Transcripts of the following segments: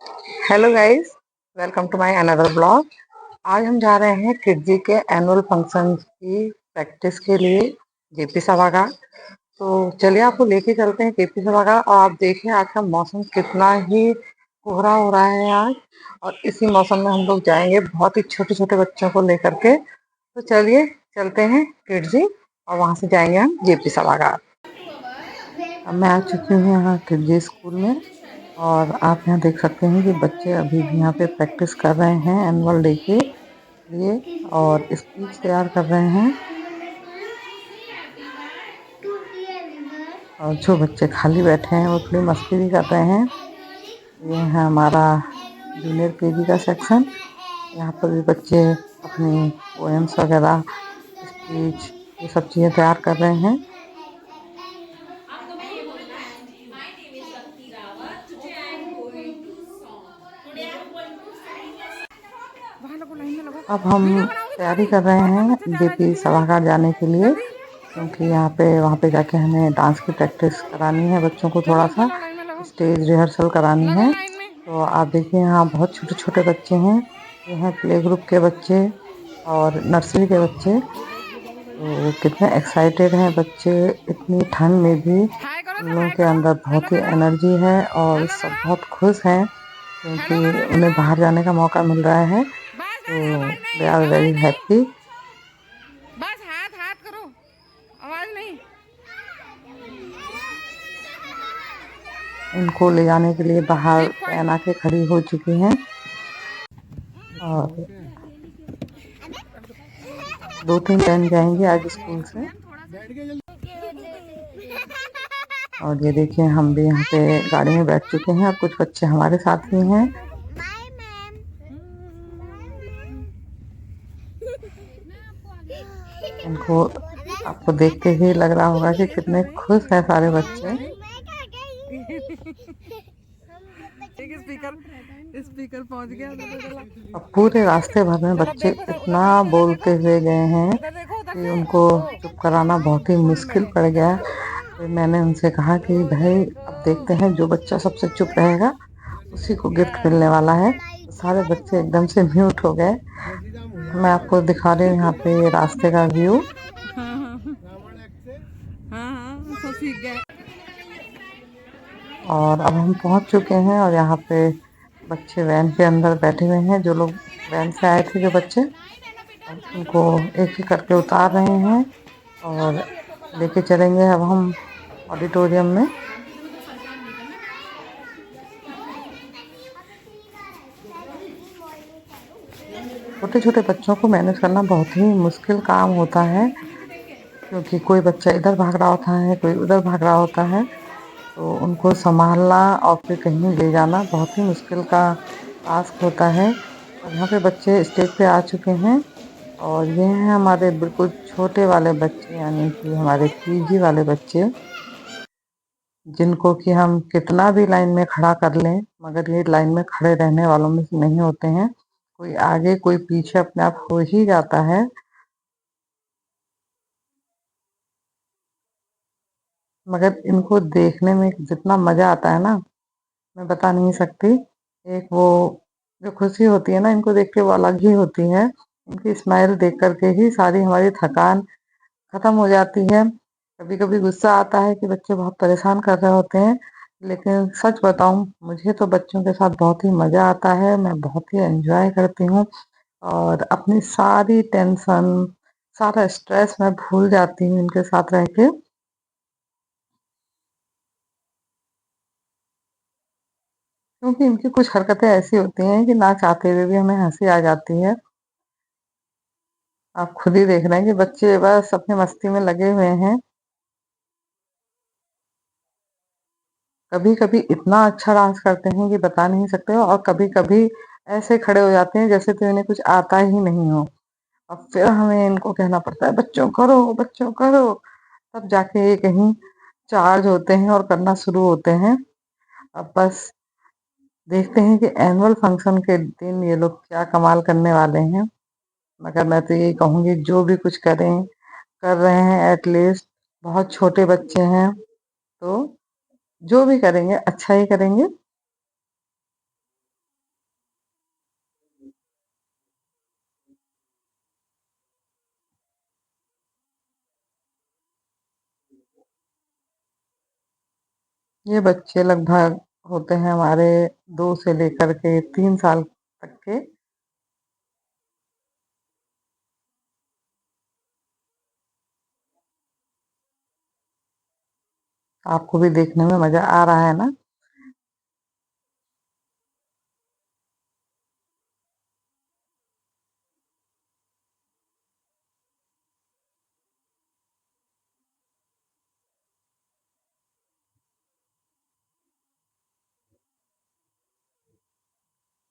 Hello guys, welcome to my another blog. आज हम जा रहे हैं किड्जी के एनुअल फंक्शन की प्रैक्टिस के लिए जेपी सभागार। तो चलिए आपको लेके चलते हैं जेपी सभागार। और आप देखिए आज का मौसम कितना ही कोहरा हो रहा है आज, और इसी मौसम में हम लोग जाएंगे बहुत ही छोटे छोटे बच्चों को लेकर के। तो चलिए चलते हैं किड्जी और वहां से जाएंगे हम जेपी सभागार। अब मैं आ चुकी हूँ यहाँ किड्जी स्कूल में, और आप यहाँ देख सकते हैं कि बच्चे अभी भी यहाँ पे प्रैक्टिस कर रहे हैं एनुअल डे के लिए, और स्पीच तैयार कर रहे हैं। और जो बच्चे खाली बैठे हैं वो थोड़ी मस्ती भी कर रहे हैं। ये है हमारा जूनियर केजी का सेक्शन। यहाँ पर भी बच्चे अपनी पोएम्स वगैरह, स्पीच, ये सब चीज़ें तैयार कर रहे हैं। अब हम तैयारी कर रहे हैं जेपी सभागार जाने के लिए, क्योंकि यहाँ पे वहाँ पे जाके हमें डांस की प्रैक्टिस करानी है, बच्चों को थोड़ा सा स्टेज रिहर्सल करानी है। तो आप देखिए यहाँ बहुत छोटे छोटे बच्चे हैं। ये हैं प्ले ग्रुप के बच्चे और नर्सरी के बच्चे। तो कितने एक्साइटेड हैं बच्चे, इतनी ठंड में भी उन लोगों के अंदर बहुत ही एनर्जी है, और सब बहुत खुश हैं क्योंकि उन्हें बाहर जाने का मौका मिल रहा है। तो दे आर वेरी हैप्पी। बस हाथ हाथ करो, आवाज नहीं। इनको ले जाने के लिए बाहर वैन आके खड़ी हो चुकी हैं, और 2-3 वैन जाएंगे आज स्कूल से। और ये देखिए हम भी यहाँ पे गाड़ी में बैठ चुके हैं, और कुछ बच्चे हमारे साथ ही हैं। इनको आपको देख के ही लग रहा होगा कि कितने खुश हैं सारे बच्चे। स्पीकर पहुंच गया। अब पूरे रास्ते भर में बच्चे इतना बोलते हुए गए हैं कि उनको चुप कराना बहुत ही मुश्किल पड़ गया। फिर मैंने उनसे कहा कि भाई अब देखते हैं जो बच्चा सबसे चुप रहेगा उसी को गिफ्ट मिलने वाला है। तो सारे बच्चे एकदम से म्यूट हो गए। मैं आपको दिखा रही हूँ यहाँ पे रास्ते का व्यू। हाँ सब सीख गए। और अब हम पहुंच चुके हैं, और यहाँ पे बच्चे वैन के अंदर बैठे हुए हैं। जो लोग वैन से आए थे जो बच्चे, अब उनको एक एक करके उतार रहे हैं और लेके चलेंगे अब हम ऑडिटोरियम में। छोटे छोटे बच्चों को मैनेज करना बहुत ही मुश्किल काम होता है, क्योंकि कोई बच्चा इधर भाग रहा होता है, कोई उधर भाग रहा होता है। तो उनको संभालना और फिर कहीं ले जाना बहुत ही मुश्किल का टास्क होता है। और यहाँ पे बच्चे स्टेज पे आ चुके हैं, और ये हैं हमारे बिल्कुल छोटे वाले बच्चे, यानी कि हमारे केजी वाले बच्चे, जिनको कि हम कितना भी लाइन में खड़ा कर लें मगर ये लाइन में खड़े रहने वालों में से नहीं होते हैं। कोई आगे कोई पीछे अपने आप हो ही जाता है। मगर इनको देखने में जितना मजा आता है ना, मैं बता नहीं सकती। एक वो जो खुशी होती है ना इनको देख के, वो अलग ही होती है। इनकी स्माइल देख करके ही सारी हमारी थकान खत्म हो जाती है। कभी कभी गुस्सा आता है कि बच्चे बहुत परेशान कर रहे होते हैं, लेकिन सच बताऊं मुझे तो बच्चों के साथ बहुत ही मजा आता है। मैं बहुत ही एंजॉय करती हूँ, और अपनी सारी टेंशन, सारा स्ट्रेस मैं भूल जाती हूँ इनके साथ रह के। क्योंकि इनकी कुछ हरकतें ऐसी होती हैं कि ना चाहते हुए भी हमें हंसी आ जाती है। आप खुद ही देख रहे हैं कि बच्चे बस अपनी मस्ती में लगे हुए हैं। कभी कभी इतना अच्छा डांस करते हैं कि बता नहीं सकते हो, और कभी कभी ऐसे खड़े हो जाते हैं जैसे तो इन्हें कुछ आता ही नहीं हो। अब फिर हमें इनको कहना पड़ता है बच्चों करो बच्चों करो, तब जाके ये कहीं चार्ज होते हैं और करना शुरू होते हैं। अब बस देखते हैं कि एनुअल फंक्शन के दिन ये लोग क्या कमाल करने वाले हैं। मगर मैं तो यही कहूँगी जो भी कुछ करें कर रहे हैं, एटलीस्ट बहुत छोटे बच्चे हैं, तो जो भी करेंगे अच्छा ही करेंगे। ये बच्चे लगभग होते हैं हमारे 2 से लेकर के 3 साल तक के। आपको भी देखने में मज़ा आ रहा है ना?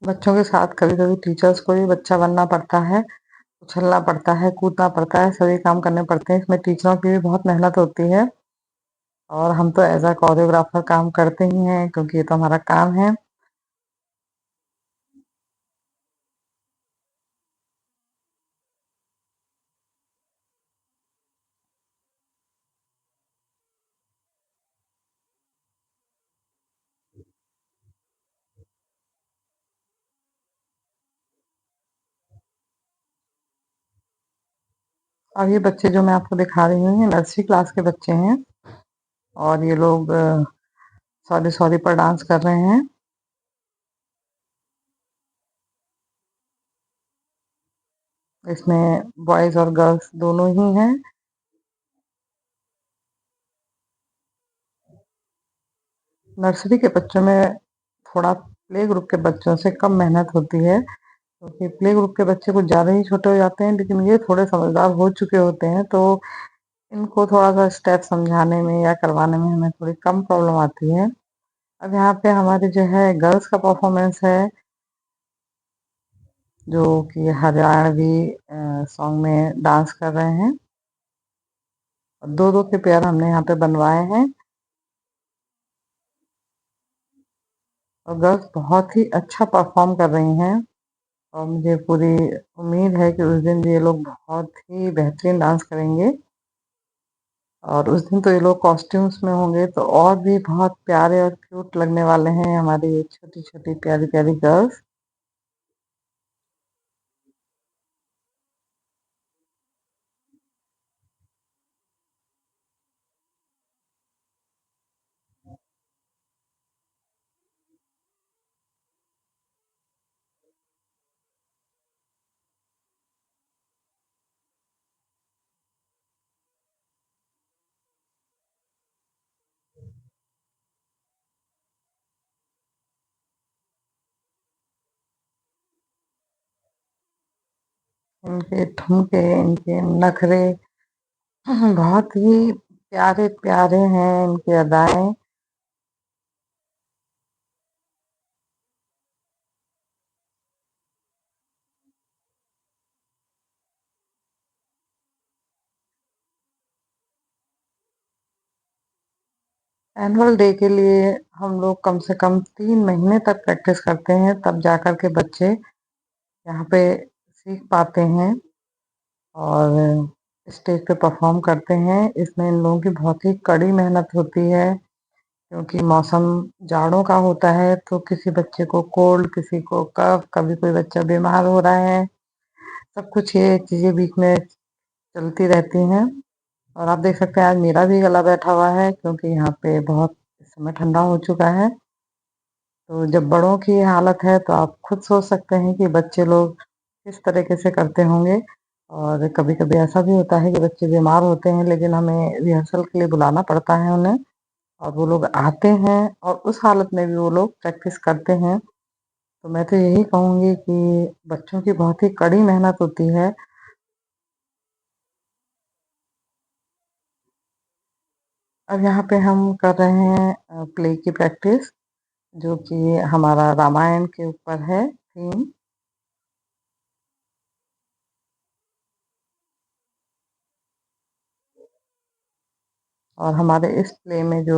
बच्चों के साथ कभी-कभी टीचर्स को भी बच्चा बनना पड़ता है, उछलना पड़ता है, कूदना पड़ता है, सभी काम करने पड़ते हैं। इसमें टीचरों की भी बहुत मेहनत होती है और हम तो एज़ अ कोरियोग्राफर काम करते ही हैं क्योंकि ये तो हमारा काम है। अब ये बच्चे जो मैं आपको दिखा रही हूँ, ये नर्सरी क्लास के बच्चे हैं और ये लोग सॉरी सॉरी पर डांस कर रहे हैं। इसमें बॉयज़ और गर्ल्स दोनों ही हैं। नर्सरी के बच्चों में थोड़ा प्ले ग्रुप के बच्चों से कम मेहनत होती है क्योंकि प्ले ग्रुप के बच्चे कुछ ज़्यादा ही छोटे हो जाते हैं, लेकिन ये थोड़े समझदार हो चुके होते हैं, तो इनको थोड़ा-सा स्टेप समझाने में या करवाने में हमें थोड़ी कम प्रॉब्लम आती है। अब यहाँ पे हमारी जो है गर्ल्स का परफॉर्मेंस है, जो कि हरियाणवी सॉन्ग में डांस कर रहे हैं। 2-2 के पेयर हमने यहाँ पे बनवाए हैं और गर्ल्स बहुत ही अच्छा परफॉर्म कर रही हैं और मुझे पूरी उम्मीद है कि उस दिन भी ये लोग बहुत ही बेहतरीन डांस करेंगे और उस दिन तो ये लोग कॉस्ट्यूम्स में होंगे तो और भी बहुत प्यारे और क्यूट लगने वाले हैं हमारी ये छोटी-छोटी प्यारी-प्यारी गर्ल्स। इनके ठुमके, इनके नखरे बहुत ही प्यारे-प्यारे हैं इनकी अदाएँ। एनुअल डे के लिए हम लोग कम से कम 3 महीने तक प्रैक्टिस करते हैं, तब जाकर के बच्चे यहाँ पे सीख पाते हैं और स्टेज पे परफॉर्म करते हैं। इसमें इन लोगों की बहुत ही कड़ी मेहनत होती है क्योंकि मौसम जाड़ों का होता है, तो किसी बच्चे को कोल्ड, किसी को कफ, कभी कोई बच्चा बीमार हो रहा है। सब कुछ ये चीज़ें बीच में चलती रहती हैं और आप देख सकते हैं आज मेरा भी गला बैठा हुआ है क्योंकि यहाँ पे बहुत इस समय ठंडा हो चुका है। तो जब बड़ों की ये हालत है तो आप खुद सोच सकते हैं कि बच्चे लोग किस तरीके से करते होंगे और कभी-कभी ऐसा भी होता है कि बच्चे बीमार होते हैं लेकिन हमें रिहर्सल के लिए बुलाना पड़ता है उन्हें और वो लोग आते हैं और उस हालत में भी वो लोग प्रैक्टिस करते हैं। तो मैं तो यही कहूँगी कि बच्चों की बहुत ही कड़ी मेहनत होती है। अब यहाँ पे हम कर रहे हैं प्ले की प्रैक्टिस जो कि हमारा रामायण के ऊपर है थीम। और हमारे इस प्ले में जो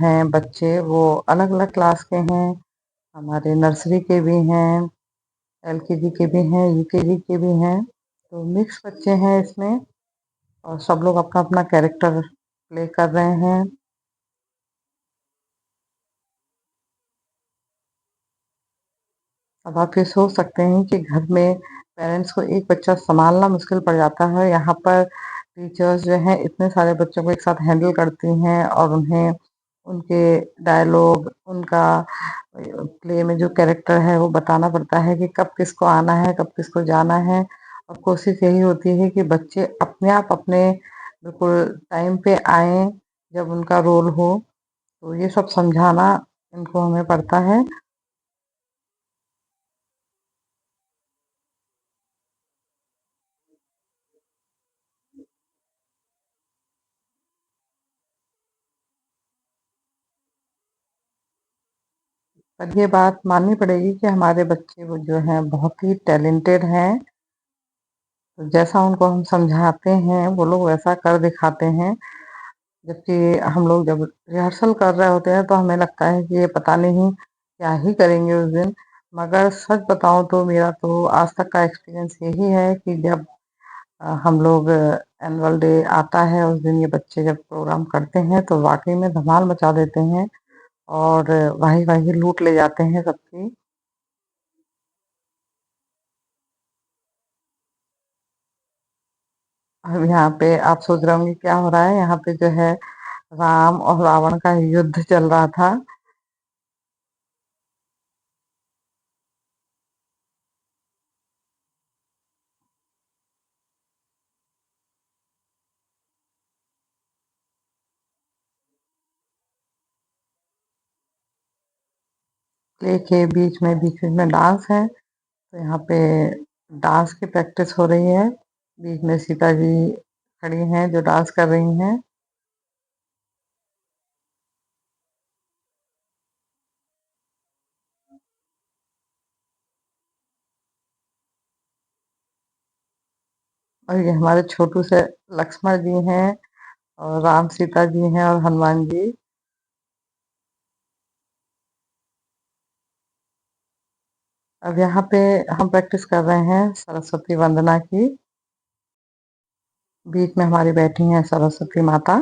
हैं बच्चे वो अलग-अलग क्लास के हैं, हमारे नर्सरी के भी हैं, एलकेजी के भी हैं, यूकेजी के भी हैं, तो मिक्स बच्चे हैं इसमें और सब लोग अपना-अपना कैरेक्टर प्ले कर रहे हैं। अब आप ये सोच सकते हैं कि घर में पेरेंट्स को एक बच्चा सँभालना मुश्किल पड़ जाता है, यहाँ पर टीचर्स जो हैं इतने सारे बच्चों को एक साथ हैंडल करती हैं और उन्हें उनके डायलॉग, उनका प्ले में जो कैरेक्टर है वो बताना पड़ता है कि कब किसको आना है, कब किसको जाना है। और कोशिश यही होती है कि बच्चे अपने आप अपने बिल्कुल टाइम पे आएँ, जब उनका रोल हो। तो ये सब समझाना इनको हमें पड़ता है। पर ये बात माननी पड़ेगी कि हमारे बच्चे वो जो हैं बहुत ही टैलेंटेड हैं। तो जैसा उनको हम समझाते हैं, वो लोग वैसा कर दिखाते हैं। जबकि हम लोग जब रिहर्सल कर रहे होते हैं तो हमें लगता है कि ये पता नहीं क्या ही करेंगे उस दिन। मगर सच बताऊँ तो मेरा तो आज तक का एक्सपीरियंस यही है कि जब हम लोग एनुअल डे आता है, उस दिन ये बच्चे जब प्रोग्राम करते हैं तो वाक़ई में धमाल मचा देते हैं और वाही-वाही लूट ले जाते हैं सबकी। अब यहाँ पे आप सोच रहे होंगे क्या हो रहा है? यहाँ पे जो है राम और रावण का युद्ध चल रहा था। प्ले के बीच में डांस है। तो यहाँ पे डांस की प्रैक्टिस हो रही है। बीच में सीता जी खड़ी हैं जो डांस कर रही हैं। और ये हमारे छोटू से लक्ष्मण जी हैं और राम सीता जी हैं और हनुमान जी। अब यहाँ पे हम प्रैक्टिस कर रहे हैं सरस्वती वंदना की। बीच में हमारी बैठी हैं सरस्वती माता।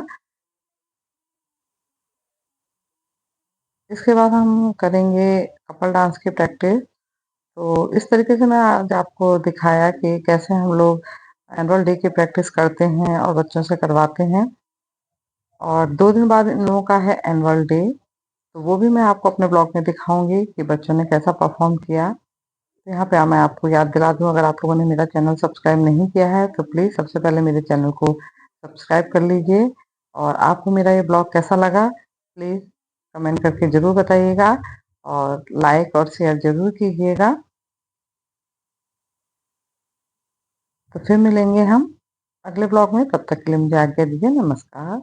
इसके बाद हम करेंगे कपल डांस की प्रैक्टिस। तो इस तरीके से मैं आज आपको दिखाया कि कैसे हम लोग एनुअल डे की प्रैक्टिस करते हैं और बच्चों से करवाते हैं। और 2 दिन बाद इन लोगों का है एनुअल डे, तो वो भी मैं आपको अपने ब्लॉग में दिखाऊँगी कि बच्चों ने कैसा परफ़ॉर्म किया। तो यहाँ पे मैं आपको याद दिला दूँ, अगर आप लोगों ने मेरा चैनल सब्सक्राइब नहीं किया है तो प्लीज़ सबसे पहले मेरे चैनल को सब्सक्राइब कर लीजिए। और आपको मेरा ये ब्लॉग कैसा लगा प्लीज़ कमेंट करके ज़रूर बताइएगा और लाइक और शेयर ज़रूर कीजिएगा। तो फिर मिलेंगे हम अगले ब्लॉग में, तब तक के लिए मुझे आज्ञा दीजिए। नमस्कार।